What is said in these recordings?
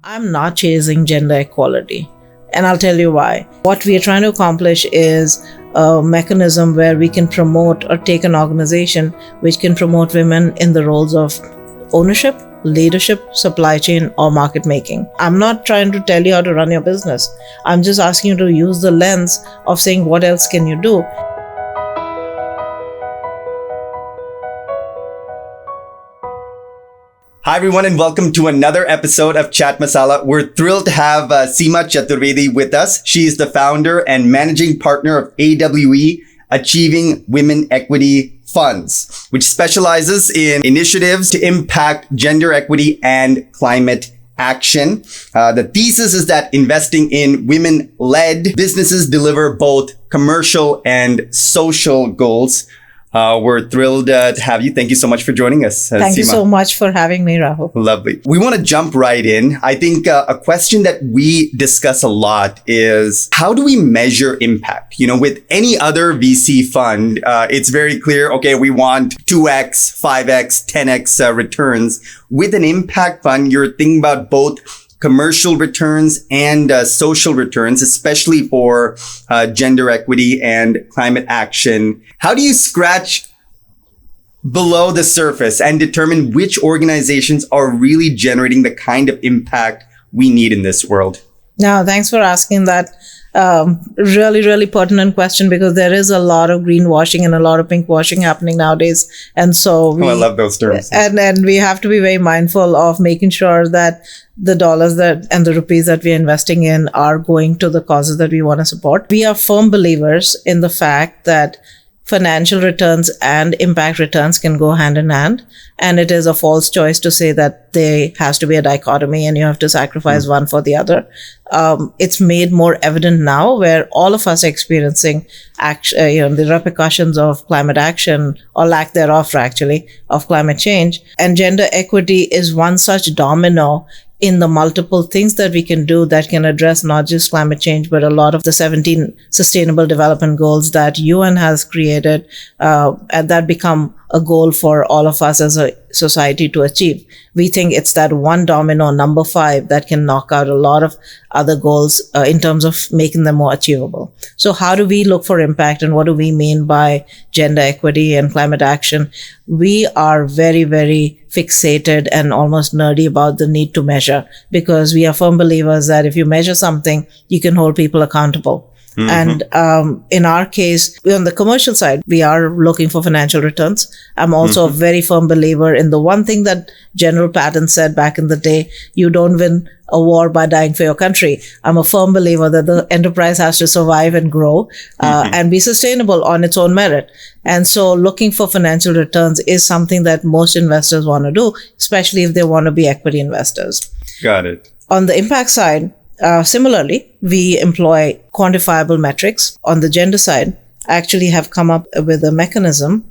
I'm not chasing gender equality, and I'll tell you why. What we are trying to accomplish is a mechanism where we can promote or take an organization which can promote women in the roles of ownership, leadership, supply chain, or market making. I'm not trying to tell you how to run your business. I'm just asking you to use the lens of saying, what else can you do? Hi everyone, and welcome to another episode of Chat Masala. We're thrilled to have Seema Chaturvedi with us. She is the founder and managing partner of AWE, Achieving Women Equity Funds, which specializes in initiatives to impact gender equity and climate action. The thesis is that investing in women-led businesses deliver both commercial and social goals. We're thrilled to have you. Thank you so much for joining us, Thank Seema. you so much for having me, Rahul. Lovely. We want to jump right in. I think a question that we discuss a lot is, how do we measure impact? You know, with any other VC fund, it's very clear, okay, we want 2x, 5x, 10x returns. With an impact fund, you're thinking about both commercial returns and social returns, especially for gender equity and climate action. How do you scratch below the surface and determine which organizations are really generating the kind of impact we need in this world? Now, thanks for asking that really pertinent question, because there is a lot of greenwashing and a lot of pinkwashing happening nowadays. And so I love those terms. And we have to be very mindful of making sure that the dollars and the rupees that we're investing in are going to the causes that we want to support. We are firm believers in the fact that financial returns and impact returns can go hand in hand. And it is a false choice to say that there has to be a dichotomy and you have to sacrifice one for the other. It's made more evident now, where all of us are experiencing the repercussions of climate action, or lack thereof, actually, of climate change. And gender equity is one such domino in the multiple things that we can do that can address not just climate change, but a lot of the 17 sustainable development goals that UN has created, and that become a goal for all of us as a society to achieve. We think it's that one domino, number 5, that can knock out a lot of other goals in terms of making them more achievable. So how do we look for impact, and what do we mean by gender equity and climate action? We are very fixated and almost nerdy about the need to measure, because we are firm believers that if you measure something, you can hold people accountable. Mm-hmm. And in our case, on the commercial side, we are looking for financial returns. I'm also a very firm believer in the one thing that General Patton said back in the day: you don't win a war by dying for your country. I'm a firm believer that the enterprise has to survive and grow and be sustainable on its own merit. And so looking for financial returns is something that most investors want to do, especially if they want to be equity investors. Got it. On the impact side, similarly, we employ quantifiable metrics. On the gender side, I actually have come up with a mechanism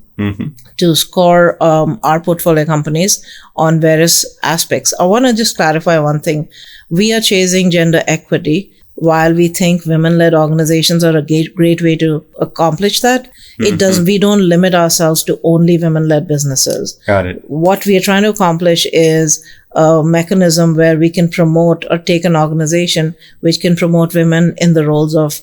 to score our portfolio companies on various aspects. I want to just clarify one thing. We are chasing gender equity while we think women-led organizations are a great way to accomplish that. We don't limit ourselves to only women-led businesses. Got it. What we are trying to accomplish is a mechanism where we can promote or take an organization which can promote women in the roles of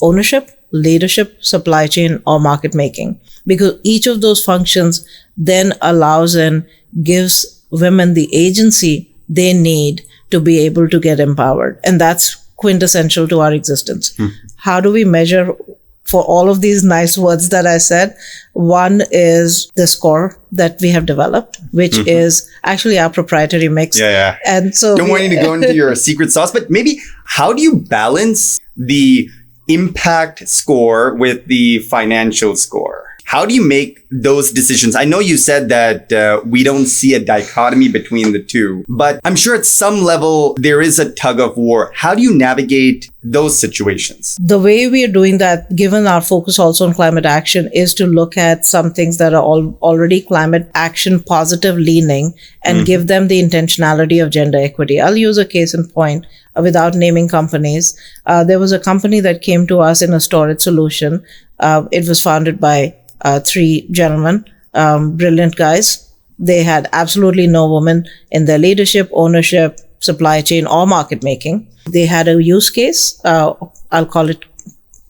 ownership, leadership, supply chain, or market making. Because each of those functions then allows and gives women the agency they need to be able to get empowered. And that's quintessential to our existence. How do we measure for all of these nice words that I said? One is the score that we have developed, which is actually our proprietary mix. Yeah. And so don't want you to go into your secret sauce, but maybe how do you balance the impact score with the financial score? How do you make those decisions? I know you said that we don't see a dichotomy between the two, but I'm sure at some level there is a tug of war. How do you navigate those situations? The way we are doing that, given our focus also on climate action, is to look at some things that are already climate action positive leaning and give them the intentionality of gender equity. I'll use a case in point without naming companies. There was a company that came to us in a storage solution. It was founded by 3 gentlemen, brilliant guys. They had absolutely no women in their leadership, ownership, supply chain or market making. They had a use case. I'll call it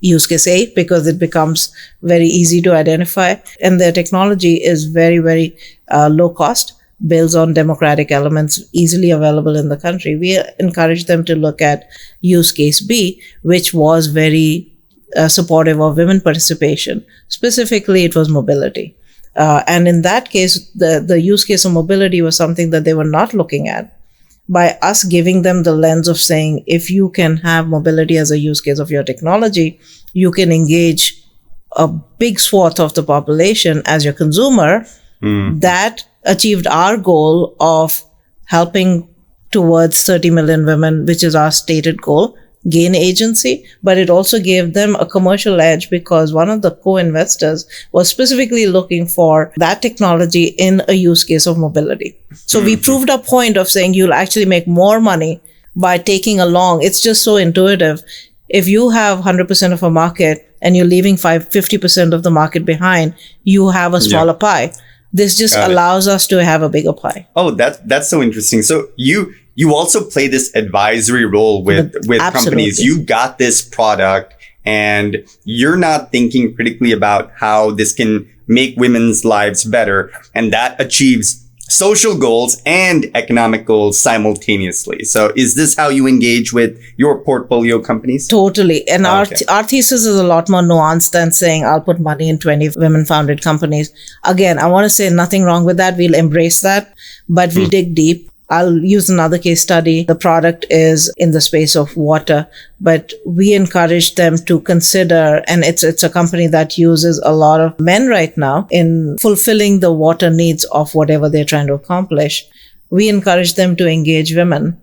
use case A because it becomes very easy to identify. And their technology is very, very low cost, builds on democratic elements easily available in the country. We encourage them to look at use case B, which was very supportive of women participation. Specifically, it was mobility. And in that case, the use case of mobility was something that they were not looking at. By us giving them the lens of saying, if you can have mobility as a use case of your technology, you can engage a big swath of the population as your consumer. That achieved our goal of helping towards 30 million women, which is our stated goal, gain agency, but it also gave them a commercial edge because one of the co-investors was specifically looking for that technology in a use case of mobility. So we proved our point of saying you'll actually make more money by taking along. It's just so intuitive. If you have 100% of a market and you're leaving 50% of the market behind, you have a smaller pie. This just allows us to have a bigger pie. Oh, that's so interesting. So you also play this advisory role with companies. You got this product and you're not thinking critically about how this can make women's lives better. And that achieves social goals and economic goals simultaneously. So is this how you engage with your portfolio companies? Totally. And our thesis is a lot more nuanced than saying I'll put money in 20 women founded companies. Again, I want to say nothing wrong with that. We'll embrace that, but we dig deep. I'll use another case study. The product is in the space of water, but we encourage them to consider, and it's a company that uses a lot of men right now in fulfilling the water needs of whatever they're trying to accomplish. We encourage them to engage women.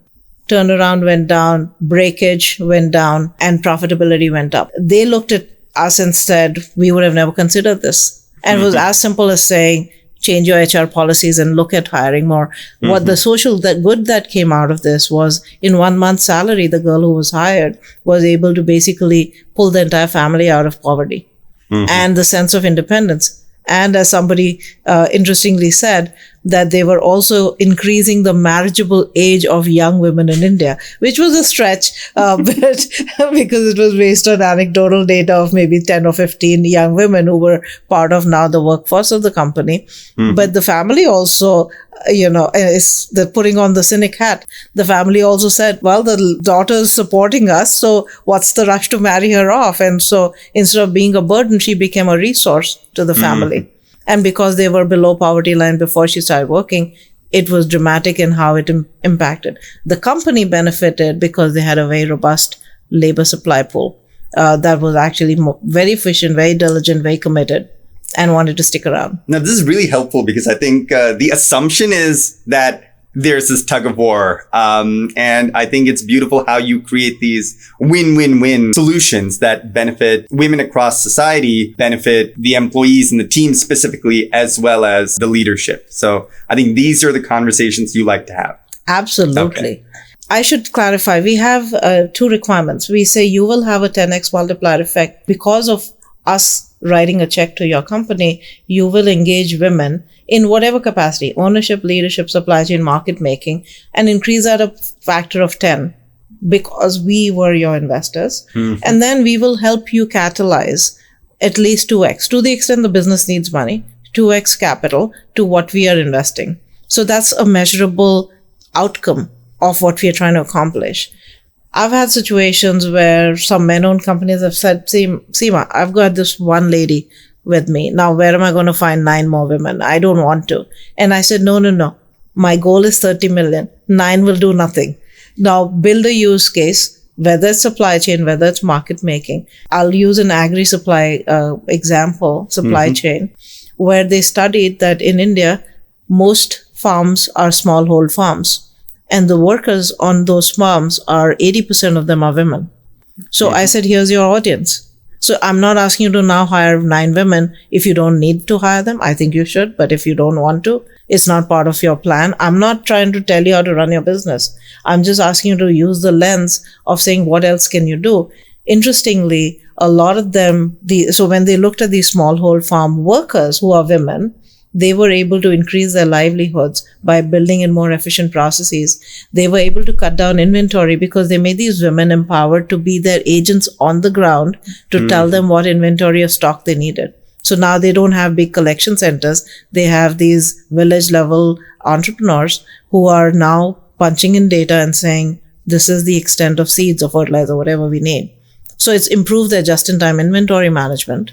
Turnaround went down, breakage went down, and profitability went up. They looked at us and said, we would have never considered this. And it was as simple as saying, change your HR policies and look at hiring more. What the good that came out of this was in 1 month's salary, the girl who was hired was able to basically pull the entire family out of poverty and the sense of independence. And as somebody interestingly said, that they were also increasing the marriageable age of young women in India, which was a stretch, but because it was based on anecdotal data of maybe 10 or 15 young women who were part of now the workforce of the company. But the family also, is the putting on the cynic hat. The family also said, well, the daughter's supporting us, so what's the rush to marry her off? And so instead of being a burden, she became a resource to the family. And because they were below poverty line before she started working, it was dramatic in how it impacted. The company benefited because they had a very robust labor supply pool that was actually very efficient, very diligent, very committed, and wanted to stick around. Now, this is really helpful because I think the assumption is that there's this tug of war. And I think it's beautiful how you create these win-win-win solutions that benefit women across society, benefit the employees and the team specifically, as well as the leadership. So I think these are the conversations you like to have. Absolutely. Okay. I should clarify. We have 2 requirements. We say you will have a 10x multiplier effect because of us writing a check to your company. You will engage women in whatever capacity, ownership, leadership, supply chain, market making, and increase at a factor of 10 because we were your investors. And then we will help you catalyze at least 2x to the extent the business needs money, 2x capital to what we are investing. So that's a measurable outcome of what we are trying to accomplish. I've had situations where some men-owned companies have said, Seema, I've got this one lady with me. Now, where am I going to find 9 more women? I don't want to. And I said, no. My goal is 30 million. 9 will do nothing. Now, build a use case, whether it's supply chain, whether it's market making. I'll use an agri-supply example, supply chain, where they studied that in India, most farms are smallhold farms. And the workers on those farms are 80% of them are women. So I said, here's your audience. So I'm not asking you to now hire 9 women. If you don't need to hire them, I think you should. But if you don't want to, it's not part of your plan. I'm not trying to tell you how to run your business. I'm just asking you to use the lens of saying, what else can you do? Interestingly, a lot of them, so when they looked at these smallhold farm workers who are women, They were able to increase their livelihoods by building in more efficient processes. They were able to cut down inventory because they made these women empowered to be their agents on the ground to tell them what inventory or stock they needed. So now they don't have big collection centers. They have these village level entrepreneurs who are now punching in data and saying, this is the extent of seeds or fertilizer, whatever we need. So it's improved their just-in-time inventory management,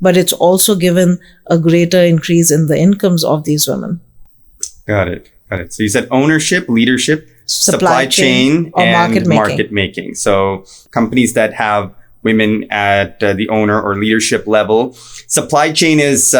but it's also given a greater increase in the incomes of these women. Got it. So you said ownership, leadership, supply chain or and market making. So companies that have women at the owner or leadership level. Supply chain is,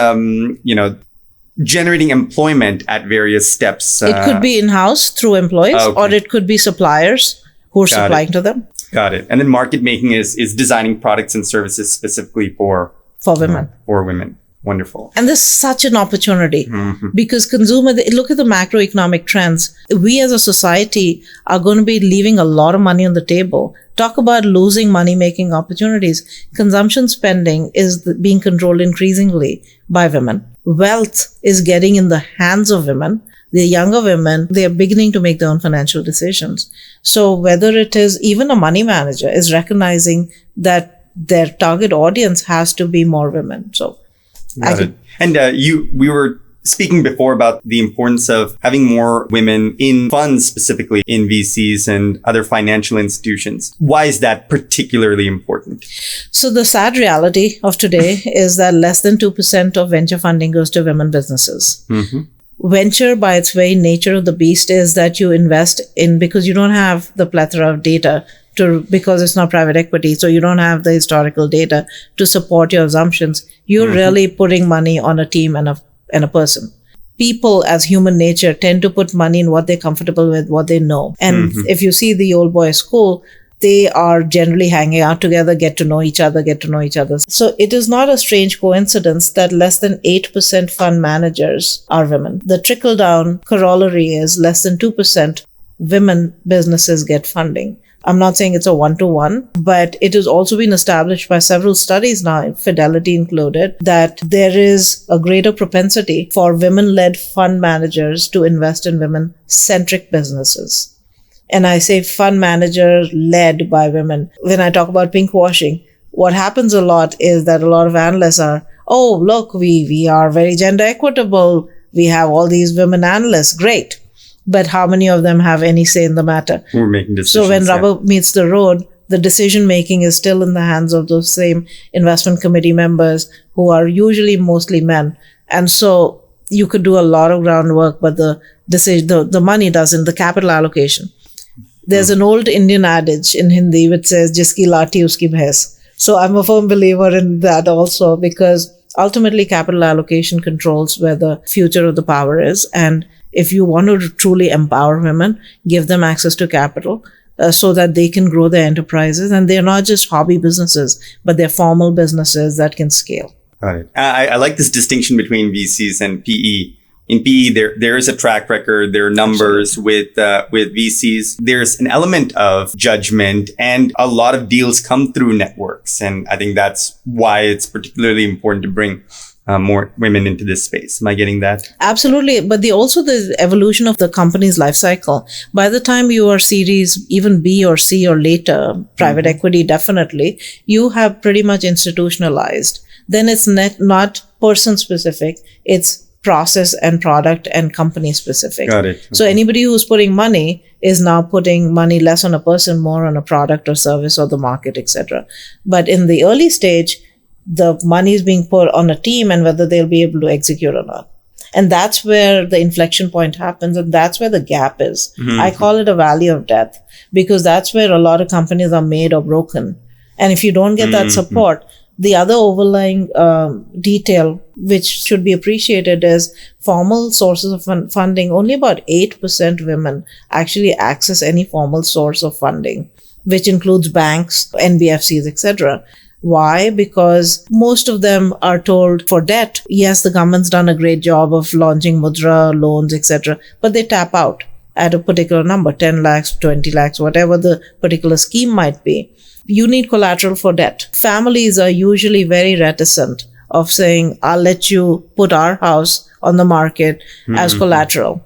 generating employment at various steps. It could be in-house through employees, or it could be suppliers who are supplying to them. Got it. And then market making is designing products and services specifically for women. For women. Wonderful. And there's such an opportunity because look at the macroeconomic trends. We as a society are going to be leaving a lot of money on the table. Talk about losing money-making opportunities. Consumption spending is being controlled increasingly by women. Wealth is getting in the hands of women. The younger women, they are beginning to make their own financial decisions. So whether it is even a money manager is recognizing that their target audience has to be more women. So Got it. And we were speaking before about the importance of having more women in funds, specifically in VCs and other financial institutions. Why is that particularly important? So the sad reality of today is that less than 2% of venture funding goes to women businesses. Venture, by its very nature of the beast, is that you invest in because you don't have the plethora of data because it's not private equity, so you don't have the historical data to support your assumptions. You're really putting money on a team and a person. People, as human nature, tend to put money in what they're comfortable with, what they know. And if you see the old boys school, they are generally hanging out together, get to know each other. So it is not a strange coincidence that less than 8% fund managers are women. The trickle-down corollary is less than 2% women businesses get funding. I'm not saying it's a one-to-one, but it has also been established by several studies now, Fidelity included, that there is a greater propensity for women-led fund managers to invest in women-centric businesses. And I say fund manager led by women. When I talk about pinkwashing, what happens a lot is that a lot of analysts are, oh, look, we are very gender equitable. We have all these women analysts. Great. But how many of them have any say in the matter? We're making decisions. So when rubber meets the road, the decision making is still in the hands of those same investment committee members who are usually mostly men. And so you could do a lot of groundwork, but the money doesn't, the capital allocation. There's an old Indian adage in Hindi which says, Jiski lati uski bhais. So I'm a firm believer in that also, because ultimately capital allocation controls where the future of the power is. And if you want to truly empower women, give them access to capital so that they can grow their enterprises. And they're not just hobby businesses, but they're formal businesses that can scale. Got it. I like this distinction between VCs and PE. In PE, there is a track record. There are numbers with VCs. There's an element of judgment, and a lot of deals come through networks. And I think that's why it's particularly important to bring more women into this space. Am I getting that? Absolutely. But also the evolution of the company's life cycle. By the time you are series even B or C or later, private equity definitely, you have pretty much institutionalized. Then it's not person specific. It's process and product and company specific. Got it. Okay. So anybody who's putting money is now putting money less on a person, more on a product or service or the market, etc. But in the early stage, the money is being put on a team and whether they'll be able to execute or not. And that's where the inflection point happens. And that's where the gap is. I call it a valley of death, because that's where a lot of companies are made or broken. And if you don't get that support, the other overlying detail, which should be appreciated, is formal sources of funding. Only about 8% women actually access any formal source of funding, which includes banks, NBFCs, etc. Why? Because most of them are told for debt, yes, the government's done a great job of launching mudra loans, etc., but they tap out at a particular number, 10 lakhs, 20 lakhs, whatever the particular scheme might be. You need collateral for debt. Families are usually very reticent of saying, I'll let you put our house on the market as collateral.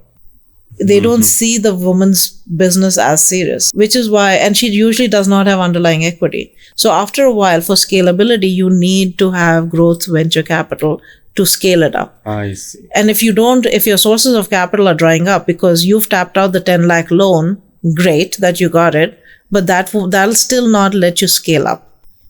They don't see the woman's business as serious, which is why, and she usually does not have underlying equity. So after a while, for scalability, you need to have growth venture capital to scale it up. I see. And if your sources of capital are drying up because you've tapped out the 10 lakh loan, great that you got it, but that'll still not let you scale up.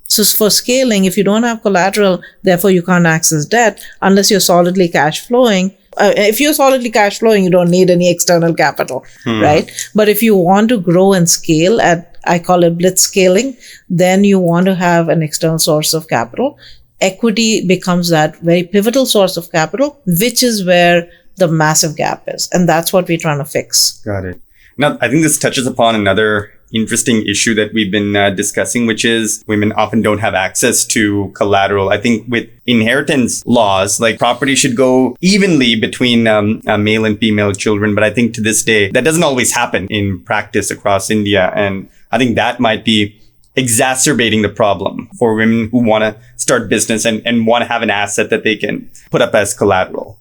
So for scaling, if you don't have collateral, therefore you can't access debt unless you're solidly cash flowing. If you're solidly cash flowing, you don't need any external capital, right? But if you want to grow and scale I call it blitz scaling, then you want to have an external source of capital. Equity becomes that very pivotal source of capital, which is where the massive gap is. And that's what we're trying to fix. Got it. Now, I think this touches upon another interesting issue that we've been discussing, which is women often don't have access to collateral. I think with inheritance laws, like property should go evenly between male and female children. But I think to this day, that doesn't always happen in practice across India. And I think that might be exacerbating the problem for women who want to start business and want to have an asset that they can put up as collateral.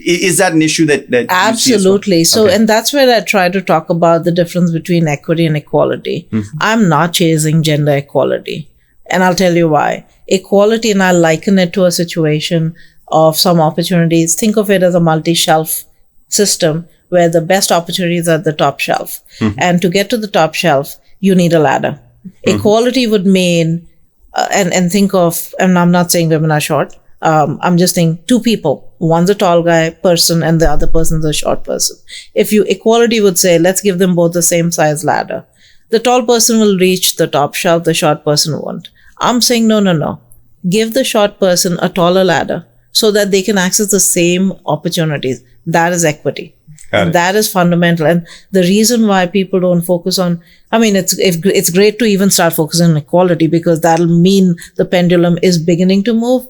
Is that an issue that Absolutely. So, okay. And that's where I try to talk about the difference between equity and equality. I'm not chasing gender equality. And I'll tell you why. Equality, and I'll liken it to a situation of some opportunities. Think of it as a multi-shelf system where the best opportunities are at the top shelf. And to get to the top shelf, you need a ladder. Equality would mean, and think of, and I'm not saying women are short, I'm just saying two people, one's a tall guy person and the other person's a short person. Equality would say, let's give them both the same size ladder. The tall person will reach the top shelf, the short person won't. I'm saying, no. Give the short person a taller ladder so that they can access the same opportunities. That is equity. That is fundamental. And the reason why people don't focus on, it's great to even start focusing on equality because that'll mean the pendulum is beginning to move,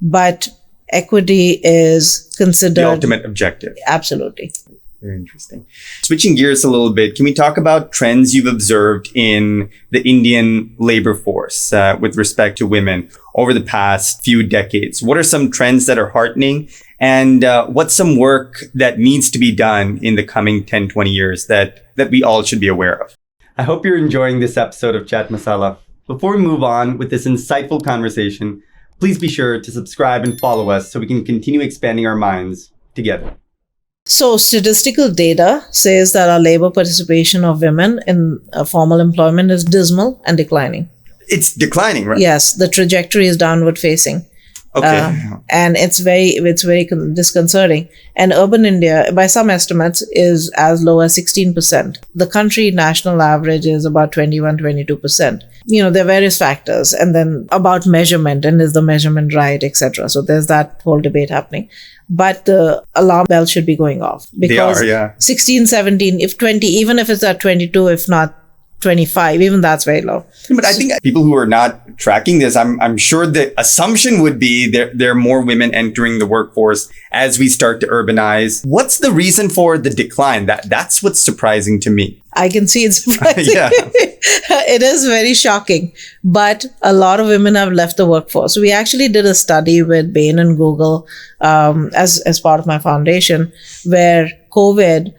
but equity is considered the ultimate objective. Absolutely. Very interesting. Switching gears a little bit, can we talk about trends you've observed in the Indian labor force with respect to women over the past few decades? What are some trends that are heartening? And what's some work that needs to be done in the coming 10, 20 years that we all should be aware of? I hope you're enjoying this episode of Chat Masala. Before we move on with this insightful conversation, please be sure to subscribe and follow us so we can continue expanding our minds together. So statistical data says that our labor participation of women in formal employment is dismal and declining. It's declining, right? Yes, the trajectory is downward facing. Okay. And it's very disconcerting. And urban India, by some estimates, is as low as 16%. The country national average is about 21-22%. There are various factors. And then about measurement, and is the measurement right, etc. So there's that whole debate happening. But the alarm bell should be going off. Because they are, yeah. 16, 17, if 20, even if it's at 22, if not 25, even that's very low. But I think people who are not tracking this, I'm sure the assumption would be there are more women entering the workforce as we start to urbanize. What's the reason for the decline? That's what's surprising to me. I can see it's surprising. Yeah. It is very shocking. But a lot of women have left the workforce. We actually did a study with Bain and Google as part of my foundation where COVID,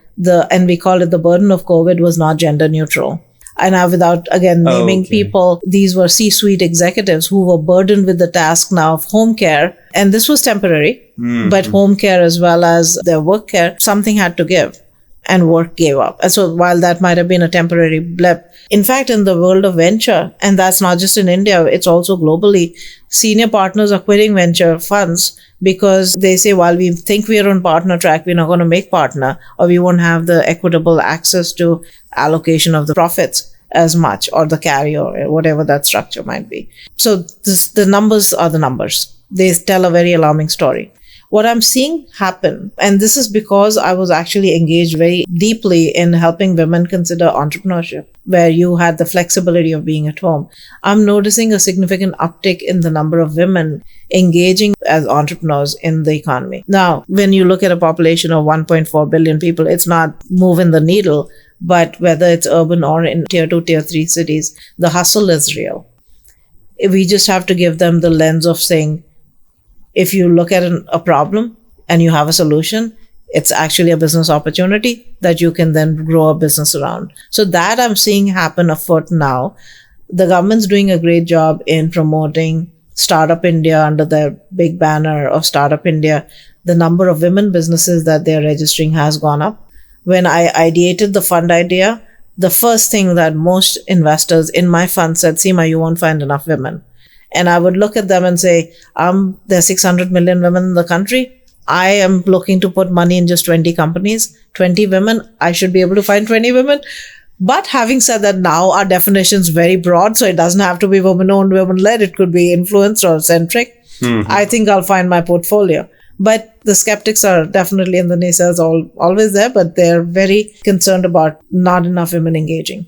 and we call it the burden of COVID, was not gender neutral. And now, without, again, naming people, these were C-suite executives who were burdened with the task now of home care. And this was temporary, but home care as well as their work care, something had to give. And work gave up. And so while that might have been a temporary blip, in fact, in the world of venture, and that's not just in India, it's also globally, senior partners are quitting venture funds because they say, while we think we are on partner track, we're not going to make partner, or we won't have the equitable access to allocation of the profits as much, or the carry, or whatever that structure might be. So the numbers are the numbers. They tell a very alarming story. What I'm seeing happen, and this is because I was actually engaged very deeply in helping women consider entrepreneurship, where you had the flexibility of being at home. I'm noticing a significant uptick in the number of women engaging as entrepreneurs in the economy. Now, when you look at a population of 1.4 billion people, it's not moving the needle, but whether it's urban or in tier 2, tier 3 cities, the hustle is real. We just have to give them the lens of saying, if you look at a problem and you have a solution, it's actually a business opportunity that you can then grow a business around. So that I'm seeing happen afoot now. The government's doing a great job in promoting Startup India under the big banner of Startup India. The number of women businesses that they're registering has gone up. When I ideated the fund idea, the first thing that most investors in my fund said, Seema, you won't find enough women. And I would look at them and say, there's 600 million women in the country. I am looking to put money in just 20 companies, 20 women. I should be able to find 20 women. But having said that, now our definition is very broad, so it doesn't have to be women-owned, women-led. It could be influenced or centric. I think I'll find my portfolio. But the skeptics are definitely, and the naysayers always there, but they're very concerned about not enough women engaging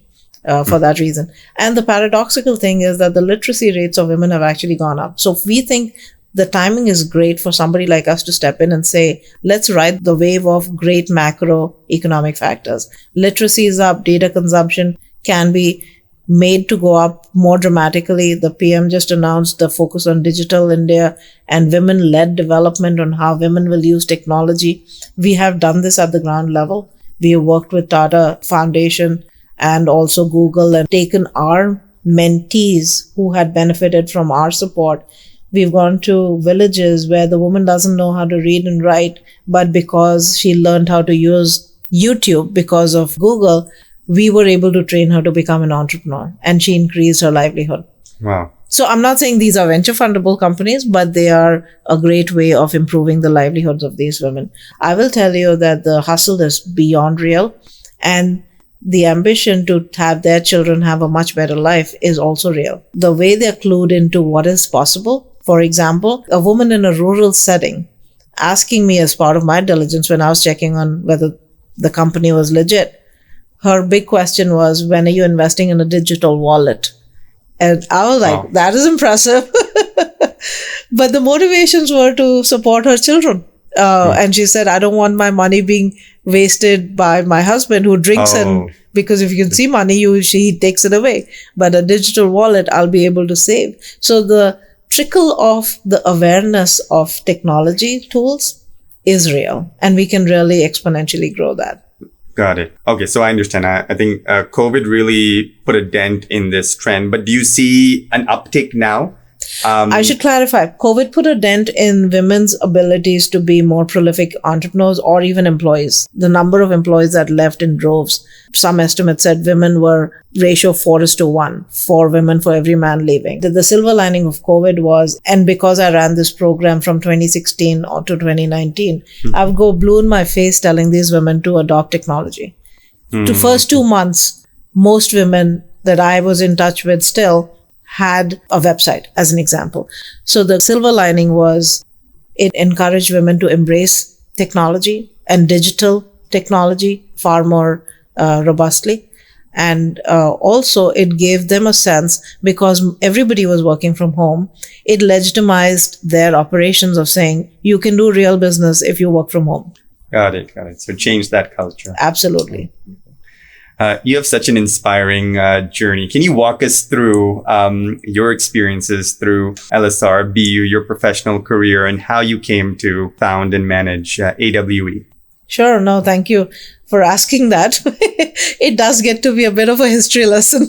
for that reason. And the paradoxical thing is that the literacy rates of women have actually gone up. So if we think the timing is great for somebody like us to step in and say, let's ride the wave of great macroeconomic factors. Literacy is up, data consumption can be made to go up more dramatically. The PM just announced the focus on digital India and women-led development on how women will use technology. We have done this at the ground level. We have worked with Tata Foundation and also Google and taken our mentees who had benefited from our support. We've gone to villages where the woman doesn't know how to read and write, but because she learned how to use YouTube because of Google, we were able to train her to become an entrepreneur, and she increased her livelihood. Wow. So I'm not saying these are venture fundable companies, but they are a great way of improving the livelihoods of these women. I will tell you that the hustle is beyond real, and the ambition to have their children have a much better life is also real. The way they're clued into what is possible. For example, a woman in a rural setting asking me as part of my diligence when I was checking on whether the company was legit, her big question was, when are you investing in a digital wallet? And I was like, that is impressive. But the motivations were to support her children. And she said, I don't want my money being wasted by my husband who drinks and because if you can see money, he takes it away. But a digital wallet, I'll be able to save. So the trickle of the awareness of technology tools is real, and we can really exponentially grow that. Got it. Okay, so I understand. I think COVID really put a dent in this trend, but do you see an uptick now? I should clarify. COVID put a dent in women's abilities to be more prolific entrepreneurs or even employees. The number of employees that left in droves. Some estimates said women were ratio 4:1, 4 women for every man leaving. The silver lining of COVID was, and because I ran this program from 2016 to 2019, I would go blue in my face telling these women to adopt technology. The first 2 months, most women that I was in touch with still had a website, as an example. So the silver lining was it encouraged women to embrace technology and digital technology far more robustly. And also it gave them a sense, because everybody was working from home, it legitimized their operations of saying, you can do real business if you work from home. Got it. So change that culture. Absolutely. You have such an inspiring journey. Can you walk us through your experiences through LSR, BU, your professional career, and how you came to found and manage AWE? Sure. No, thank you for asking that. It does get to be a bit of a history lesson,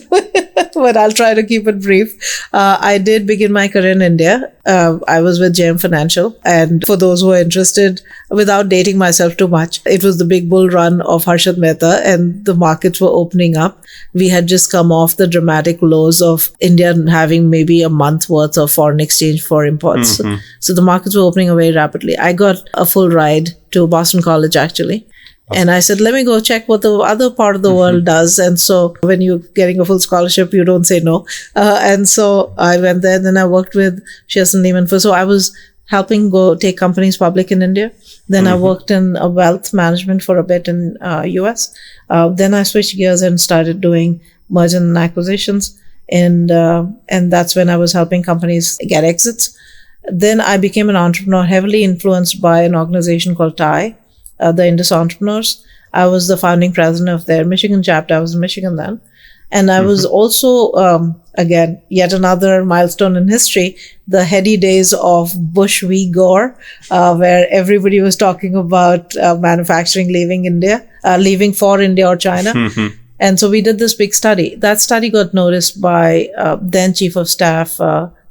but I'll try to keep it brief. I did begin my career in India. I was with JM Financial. And for those who are interested, without dating myself too much, it was the big bull run of Harshad Mehta and the markets were opening up. We had just come off the dramatic lows of India having maybe a month worth of foreign exchange for imports. So the markets were opening away rapidly. I got a full ride to Boston College, actually. And I said, let me go check what the other part of the world does. And so when you're getting a full scholarship, you don't say no. And so I went there. Then I worked with Shearson Lehman. So I was helping go take companies public in India. Then I worked in wealth management for a bit in US. Then I switched gears and started doing merger and acquisitions. And that's when I was helping companies get exits. Then I became an entrepreneur, heavily influenced by an organization called TIE. The Indus Entrepreneurs. I was the founding president of their Michigan chapter. I was in Michigan then. And I was also, again, yet another milestone in history. the heady days of Bush v. Gore, where everybody was talking about manufacturing leaving for India or China. And so we did this big study. That study got noticed by then Chief of Staff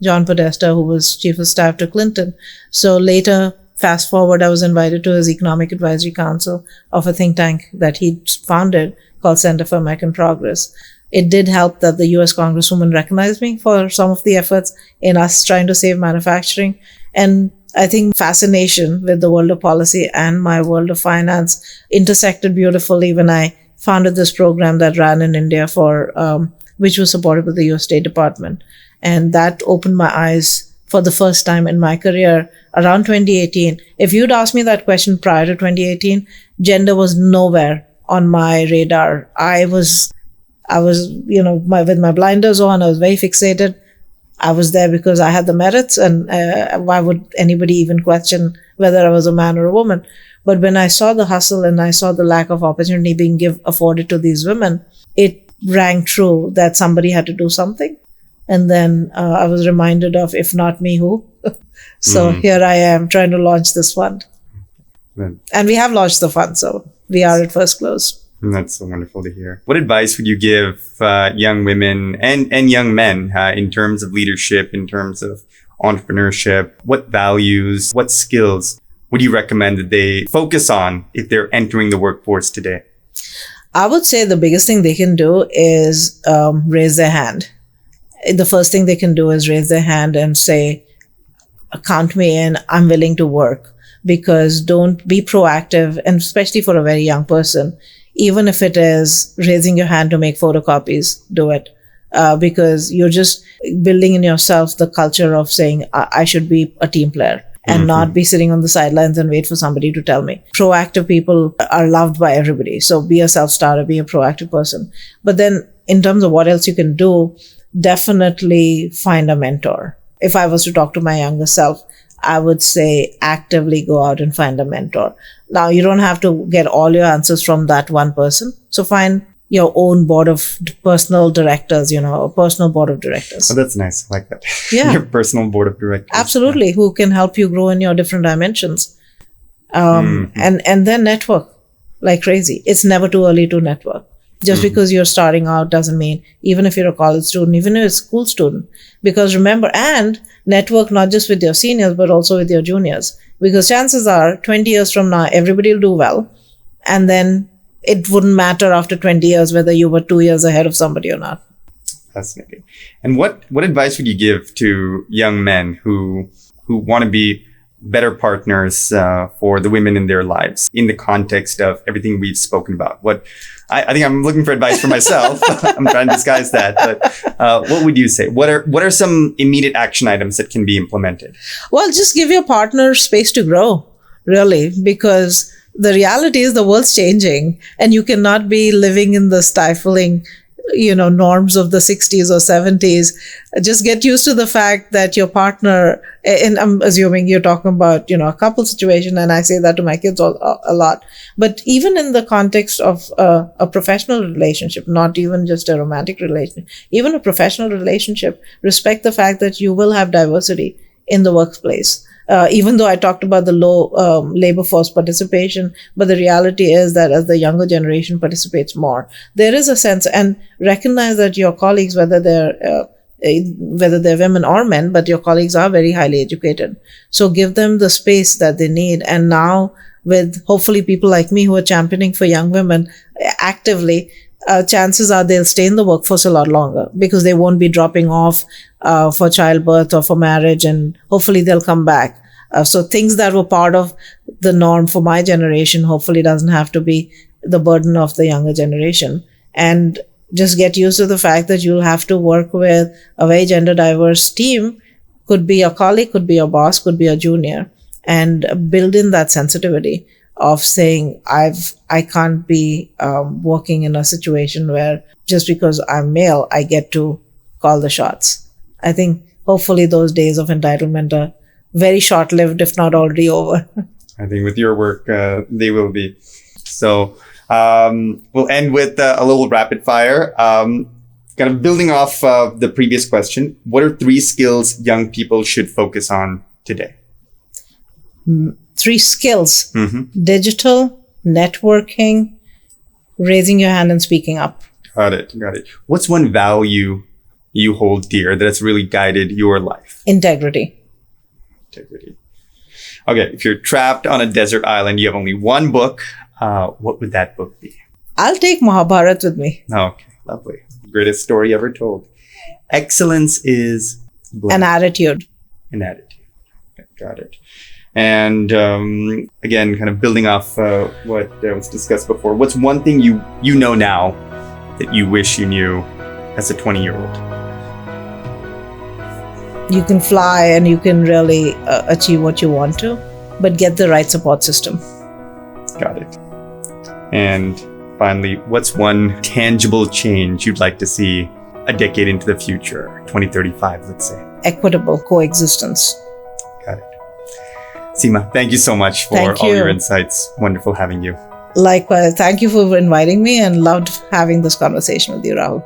John Podesta, who was Chief of Staff to Clinton. So later, fast forward, I was invited to his Economic Advisory Council of a think tank that he founded called Center for American Progress. It did help that the US Congresswoman recognized me for some of the efforts in us trying to save manufacturing. And I think fascination with the world of policy and my world of finance intersected beautifully when I founded this program that ran in India which was supported by the US State Department. And that opened my eyes for the first time in my career around 2018. If you'd asked me that question prior to 2018, gender was nowhere on my radar. I was, with my blinders on, I was very fixated. I was there because I had the merits, and why would anybody even question whether I was a man or a woman? But when I saw the hustle and I saw the lack of opportunity being afforded to these women, it rang true that somebody had to do something. And then I was reminded of, if not me, who? So here I am trying to launch this fund. And we have launched the fund, so we are at first close. That's so wonderful to hear. What advice would you give young women and young men in terms of leadership, in terms of entrepreneurship? What values, what skills would you recommend that they focus on if they're entering the workforce today? I would say the biggest thing they can do is raise their hand. The first thing they can do is raise their hand and say, count me in, I'm willing to work. Because don't be proactive, and especially for a very young person, even if it is raising your hand to make photocopies, do it. Because you're just building in yourself the culture of saying, I should be a team player and not be sitting on the sidelines and wait for somebody to tell me. Proactive people are loved by everybody. So be a self-starter, be a proactive person. But then in terms of what else you can do, definitely find a mentor. If I was to talk to my younger self, I would say actively go out and find a mentor. Now, you don't have to get all your answers from that one person. So find your own board of personal directors, a personal board of directors. Oh, that's nice. I like that. Yeah. Your personal board of directors. Absolutely. Yeah. Who can help you grow in your different dimensions. And then network like crazy. It's never too early to network. Just because you're starting out doesn't mean, even if you're a college student, even if you're a school student, because remember, and network not just with your seniors, but also with your juniors, because chances are 20 years from now, everybody will do well. And then it wouldn't matter after 20 years whether you were 2 years ahead of somebody or not. Fascinating. And what advice would you give to young men who want to be better partners for the women in their lives in the context of everything we've spoken about? I think I'm looking for advice for myself. I'm trying to disguise that. But what would you say? What are some immediate action items that can be implemented? Well, just give your partner space to grow, really, because the reality is the world's changing and you cannot be living in the stifling norms of the 60s or 70s. Just get used to the fact that your partner, and I'm assuming you're talking about, a couple situation, and I say that to my kids a lot. But even in the context of a professional relationship, not even just a romantic relationship, even a professional relationship, respect the fact that you will have diversity in the workplace. Even though I talked about the low labor force participation, but the reality is that as the younger generation participates more, there is a sense, and recognize that your colleagues, whether they're women or men, but your colleagues are very highly educated. So give them the space that they need. And now with hopefully people like me who are championing for young women actively, chances are they'll stay in the workforce a lot longer because they won't be dropping off for childbirth or for marriage, and hopefully they'll come back. So things that were part of the norm for my generation hopefully doesn't have to be the burden of the younger generation. And just get used to the fact that you'll have to work with a very gender diverse team. Could be a colleague, could be a boss, could be a junior, and build in that sensitivity of saying, I can't be working in a situation where just because I'm male, I get to call the shots. I think hopefully those days of entitlement are very short-lived, if not already over. I think with your work, they will be. So we'll end with a little rapid fire. kind of building off the previous question, what are 3 skills young people should focus on today? 3 skills: digital, networking, raising your hand and speaking up. Got it. What's one value you hold dear that's really guided your life? Integrity. Okay, if you're trapped on a desert island, you have only one book, what would that book be? I'll take Mahabharata with me. Okay, lovely. Greatest story ever told. Excellence is An attitude. An attitude. Okay, got it. And again, kind of building off what was discussed before, what's one thing you know now that you wish you knew as a 20-year-old? You can fly and you can really achieve what you want to, but get the right support system. Got it. And finally, what's one tangible change you'd like to see a decade into the future, 2035, let's say? Equitable coexistence. Got it. Seema, thank you so much for all your insights. Wonderful having you. Likewise. Thank you for inviting me and loved having this conversation with you, Rahul.